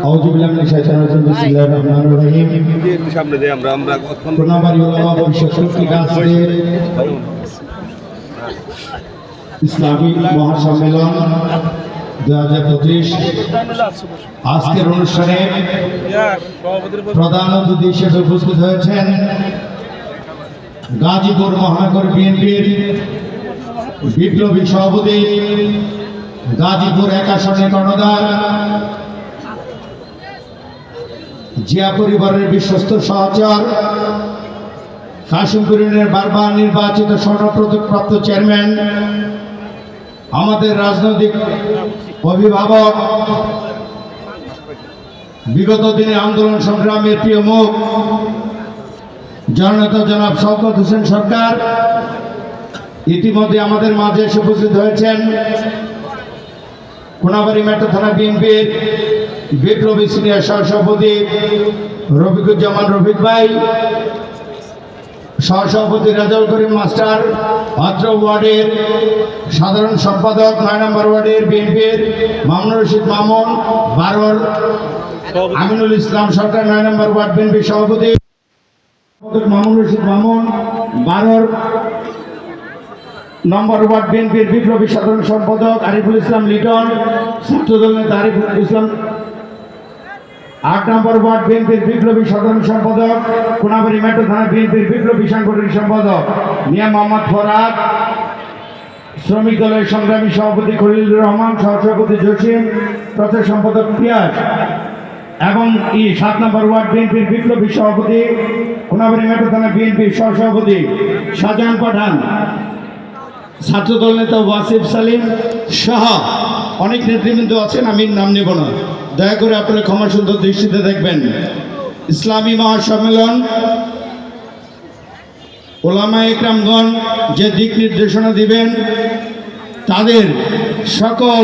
আউযু বিল্লাহি মিনাশ শাইতানির রাজিম বিসমিল্লাহির রহমানির রহিম। সামনে দিয়ে আমরা কোনাবাড়ি ওলামা পরিষদ কর্তৃক আজকে ইসলামী মহাসম্মেলন 2025 আজকের অনুষ্ঠানে প্রধান অতিথি হিসেবে উপস্থিত হয়েছেন গাজীপুর মহানগর বিএনপির বিপ্লবী সভাপতি, গাজীপুর 1 আসনের কর্ণধার, জিয়া পরিবারের বিশ্বস্ত সহচর, কাশিমপুর ইউনিয়নের বারবার নির্বাচিত স্বর্ণপদকপ্রাপ্ত চেয়ারম্যান, আমাদের রাজনৈতিক অভিভাবক, বিগত দিনে আন্দোলন সংগ্রামের প্রিয় মুখ জননেতা জনাব শওকত হোসেন সরকার ইতিমধ্যে আমাদের মাঝে এসে উপস্থিত হয়েছেন। কোনাবাড়ি মেট্রো থানা বিএনপির বিপ্লবী সিনিয়র সহসভাপতি রফিকুজ্জামান রফিক ভাই, সহসভাপতি রেজাউল করিম মাস্টার, অত্র ওয়ার্ডের সাধারণ সম্পাদক 9 নম্বর ওয়ার্ডের বিএনপির মামুনুর রশিদ মামুন, 12 আমিনুল ইসলাম সরকার 9 নম্বর ওয়ার্ড বিএনপির সভাপতি মামুনুর রশিদ মামুন, 12 নম্বর ওয়ার্ড বিএনপির বিপ্লবী সাধারণ সম্পাদক আরিফুল ইসলাম লিটন, ছাত্রদল নেতা আরিফুল ইসলাম, 8 নম্বর ওয়ার্ড বিএনপির বিপ্লবী সাধারণ সম্পাদক, কোনাবাড়ি মেট্রো থানা বিএনপির বিপ্লবী সাংগঠনিক সম্পাদক মিয়া মোহাম্মদ ফরাদ, শ্রমিক দলের সংগ্রামী সভাপতি খলিলুর রহমান, সহসভাপতি জসিম, প্রচার সম্পাদক পিয়াস এবং 7 নম্বর ওয়ার্ড বিএনপির বিপ্লবী সভাপতি, কোনাবাড়ি মেট্রো থানা বিএনপির সহসভাপতি শাহজাহান পাঠান, ছাত্রদল নেতা ওয়াসিফ সালিম সহ অনেক নেতৃবৃন্দ আছেন, আমি নাম নেব না, দয়া করে আপনারা ক্ষমা সুন্দর দৃষ্টিতে দেখবেন। ইসলামী মহাসম্মেলন ওলামা একরামগণ যে দিক নির্দেশনা দিবেন তাদের সকল